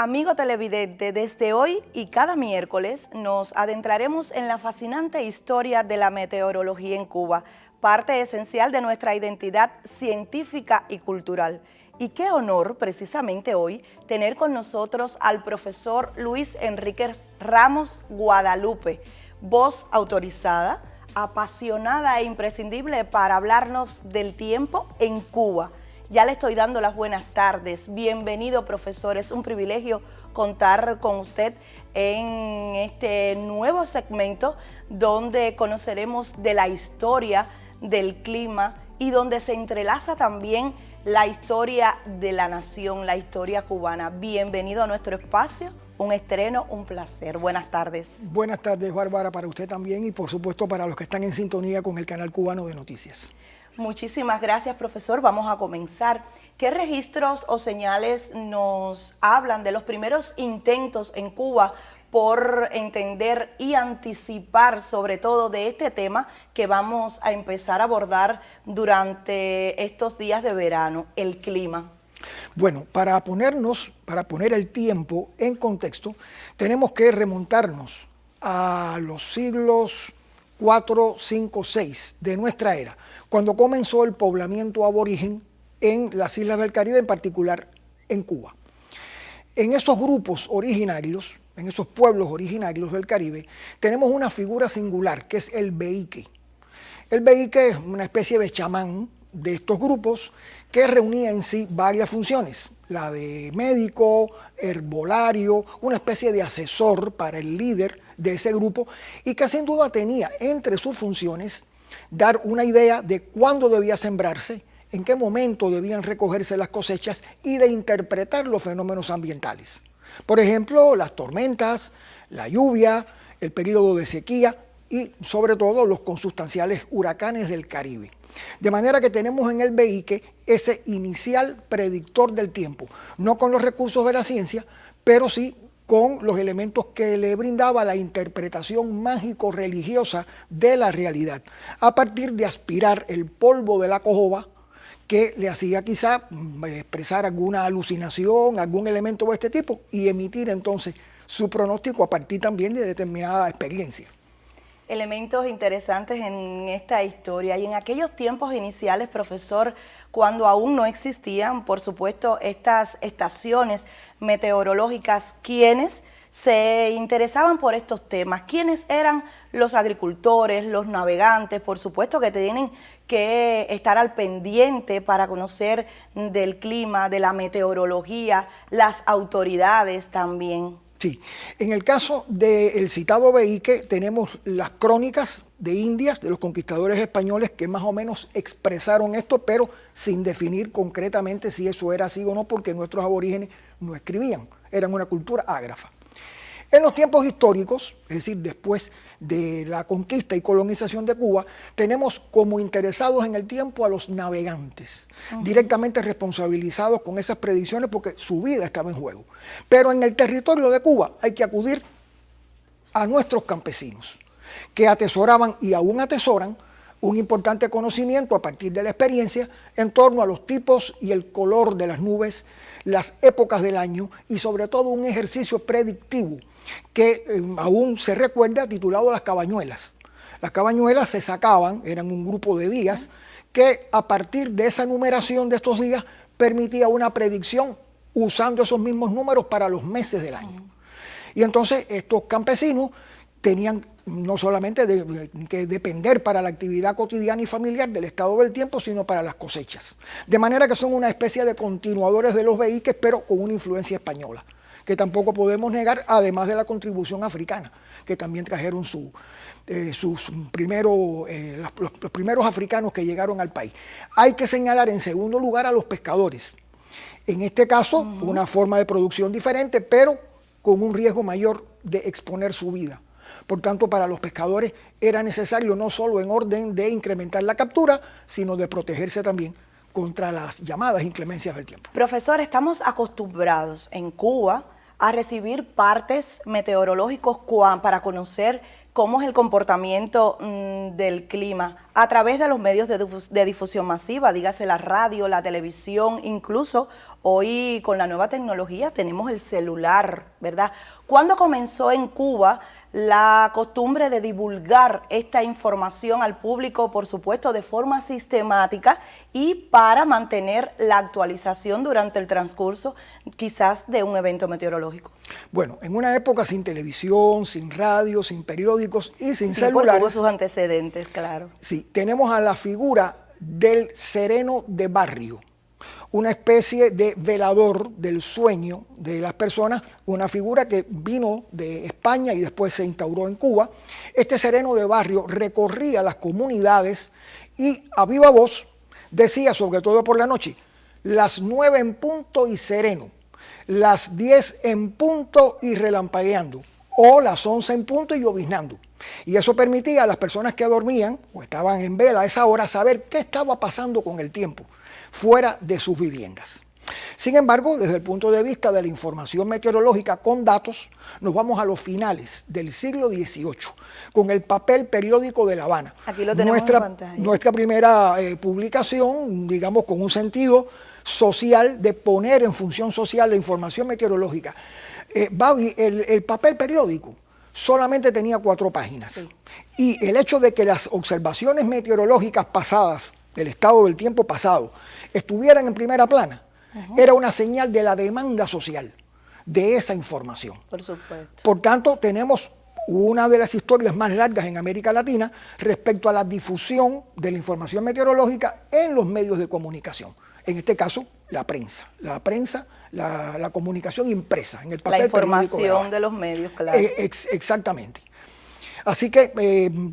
Amigo televidente, desde hoy y cada miércoles nos adentraremos en la fascinante historia de la meteorología en Cuba, parte esencial de nuestra identidad científica y cultural. Y qué honor, precisamente hoy, tener con nosotros al profesor Luis Enrique Ramos Guadalupe, voz autorizada, apasionada e imprescindible para hablarnos del tiempo en Cuba. Ya le estoy dando las buenas tardes. Bienvenido, profesor. Es un privilegio contar con usted en este nuevo segmento donde conoceremos de la historia del clima y donde se entrelaza también la historia de la nación, la historia cubana. Bienvenido a nuestro espacio. Un estreno, un placer. Buenas tardes. Buenas tardes, Bárbara, para usted también y por supuesto para los que están en sintonía con el canal cubano de noticias. Muchísimas gracias, profesor. Vamos a comenzar. ¿Qué registros o señales nos hablan de los primeros intentos en Cuba por entender y anticipar sobre todo de este tema que vamos a empezar a abordar durante estos días de verano, el clima? Bueno, para poner el tiempo en contexto, tenemos que remontarnos a los siglos 4, 5, 6 de nuestra era, cuando comenzó el poblamiento aborigen en las islas del Caribe, en particular en Cuba. En esos grupos originarios, en esos pueblos originarios del Caribe, tenemos una figura singular que es el beíque. El beíque es una especie de chamán de estos grupos que reunía en sí varias funciones, la de médico, herbolario, una especie de asesor para el líder de ese grupo y que sin duda tenía entre sus funciones dar una idea de cuándo debía sembrarse, en qué momento debían recogerse las cosechas y de interpretar los fenómenos ambientales. Por ejemplo, las tormentas, la lluvia, el periodo de sequía y sobre todo los consustanciales huracanes del Caribe. De manera que tenemos en el beíque ese inicial predictor del tiempo, no con los recursos de la ciencia, pero sí con los elementos que le brindaba la interpretación mágico-religiosa de la realidad, a partir de aspirar el polvo de la cojoba que le hacía quizá expresar alguna alucinación, algún elemento de este tipo y emitir entonces su pronóstico a partir también de determinada experiencia. Elementos interesantes en esta historia y en aquellos tiempos iniciales, profesor, cuando aún no existían, por supuesto, estas estaciones meteorológicas, ¿quiénes se interesaban por estos temas? ¿Quiénes eran los agricultores, los navegantes? Por supuesto que tienen que estar al pendiente para conocer del clima, de la meteorología, las autoridades también. Sí, en el caso del citado beíque tenemos las crónicas de Indias, de los conquistadores españoles que más o menos expresaron esto, pero sin definir concretamente si eso era así o no, porque nuestros aborígenes no escribían, eran una cultura ágrafa. En los tiempos históricos, es decir, después de la conquista y colonización de Cuba, tenemos como interesados en el tiempo a los navegantes, directamente responsabilizados con esas predicciones porque su vida estaba en juego. Pero en el territorio de Cuba hay que acudir a nuestros campesinos, que atesoraban y aún atesoran un importante conocimiento a partir de la experiencia en torno a los tipos y el color de las nubes, las épocas del año y sobre todo un ejercicio predictivo que aún se recuerda titulado las cabañuelas. Las cabañuelas se sacaban, eran un grupo de días que a partir de esa numeración de estos días permitía una predicción usando esos mismos números para los meses del año. Y entonces estos campesinos tenían no solamente que depender para la actividad cotidiana y familiar del estado del tiempo, sino para las cosechas. De manera que son una especie de continuadores de los beíques, pero con una influencia española, que tampoco podemos negar, además de la contribución africana, que también trajeron los primeros africanos que llegaron al país. Hay que señalar en segundo lugar a los pescadores. En este caso, una forma de producción diferente, pero con un riesgo mayor de exponer su vida. Por tanto, para los pescadores era necesario no solo en orden de incrementar la captura, sino de protegerse también contra las llamadas inclemencias del tiempo. Profesor, estamos acostumbrados en Cuba a recibir partes meteorológicos para conocer cómo es el comportamiento del clima a través de los medios de difusión masiva, dígase la radio, la televisión, incluso hoy con la nueva tecnología tenemos el celular, ¿verdad? ¿Cuándo comenzó en Cuba la costumbre de divulgar esta información al público, por supuesto, de forma sistemática y para mantener la actualización durante el transcurso quizás de un evento meteorológico? Bueno, en una época sin televisión, sin radio, sin periódicos y sin Sí, celulares. tuvo sus antecedentes, claro. Sí, tenemos a la figura del sereno de barrio, una especie de velador del sueño de las personas, una figura que vino de España y después se instauró en Cuba. Este sereno de barrio recorría las comunidades y a viva voz decía, sobre todo por la noche, las 9 en punto y sereno, las 10 en punto y relampagueando, o las 11 en punto y lloviznando. Y eso permitía a las personas que dormían o estaban en vela a esa hora saber qué estaba pasando con el tiempo fuera de sus viviendas. Sin embargo, desde el punto de vista de la información meteorológica con datos, nos vamos a los finales del siglo XVIII, con el papel periódico de La Habana. Aquí lo tenemos en pantalla. Nuestra primera publicación, digamos, con un sentido social de poner en función social la información meteorológica. Babi, el papel periódico solamente tenía 4 páginas. Sí. Y el hecho de que las observaciones meteorológicas pasadas, del estado del tiempo pasado, estuvieran en primera plana, era una señal de la demanda social de esa información. Por supuesto. Por tanto, tenemos una de las historias más largas en América Latina respecto a la difusión de la información meteorológica en los medios de comunicación. En este caso, la prensa, la comunicación impresa, en el papel la información periódico de los medios, claro. Exactamente. Así que,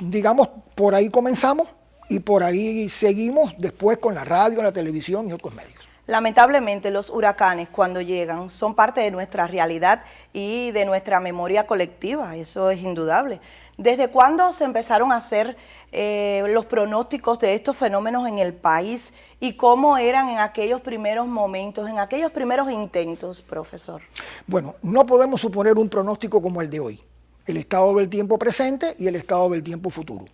digamos, por ahí comenzamos y por ahí seguimos después con la radio, la televisión y otros medios. Lamentablemente los huracanes cuando llegan son parte de nuestra realidad y de nuestra memoria colectiva, eso es indudable. ¿Desde cuándo se empezaron a hacer los pronósticos de estos fenómenos en el país y cómo eran en aquellos primeros momentos, en aquellos primeros intentos, profesor? Bueno, no podemos suponer un pronóstico como el de hoy, el estado del tiempo presente y el estado del tiempo futuro.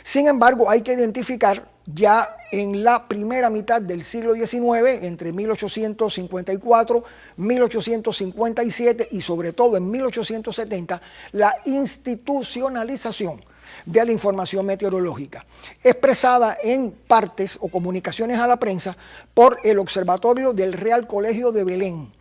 Sin embargo, hay que identificar ya en la primera mitad del siglo XIX, entre 1854, 1857 y sobre todo en 1870, la institucionalización de la información meteorológica, expresada en partes o comunicaciones a la prensa por el Observatorio del Real Colegio de Belén.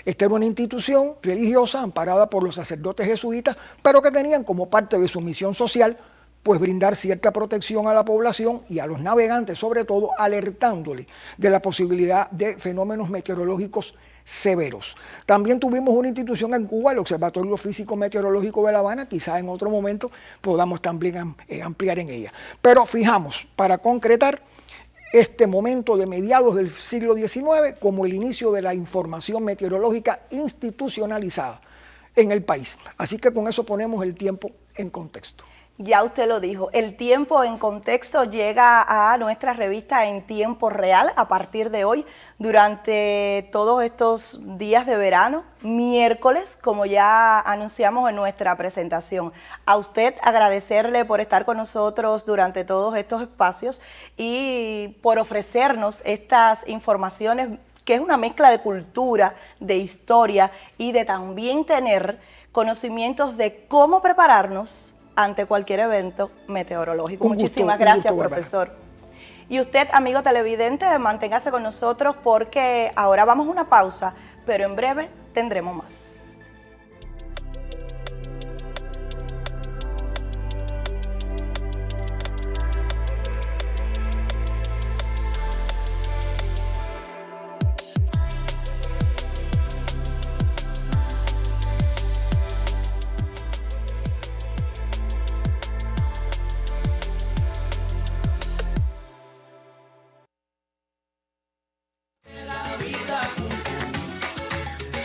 Esta era una institución religiosa amparada por los sacerdotes jesuitas, pero que tenían como parte de su misión social pues brindar cierta protección a la población y a los navegantes, sobre todo alertándole de la posibilidad de fenómenos meteorológicos severos. También tuvimos una institución en Cuba, el Observatorio Físico Meteorológico de La Habana, quizás en otro momento podamos también ampliar en ella. Pero fijamos, para concretar, este momento de mediados del siglo XIX como el inicio de la información meteorológica institucionalizada en el país. Así que con eso ponemos el tiempo en contexto. Ya usted lo dijo, el tiempo en contexto llega a nuestra revista en tiempo real a partir de hoy, durante todos estos días de verano, miércoles, como ya anunciamos en nuestra presentación. A usted agradecerle por estar con nosotros durante todos estos espacios y por ofrecernos estas informaciones, que es una mezcla de cultura, de historia y de también tener conocimientos de cómo prepararnos ante cualquier evento meteorológico. Muchísimas gracias, profesor. Y usted, amigo televidente, manténgase con nosotros porque ahora vamos a una pausa, pero en breve tendremos más.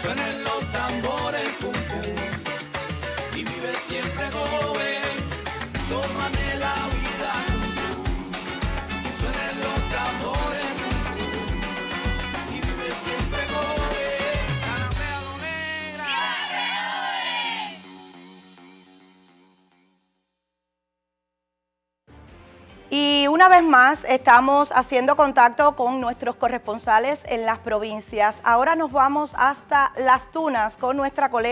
Suenen los tambores. Y una vez más estamos haciendo contacto con nuestros corresponsales en las provincias. Ahora nos vamos hasta Las Tunas con nuestra colega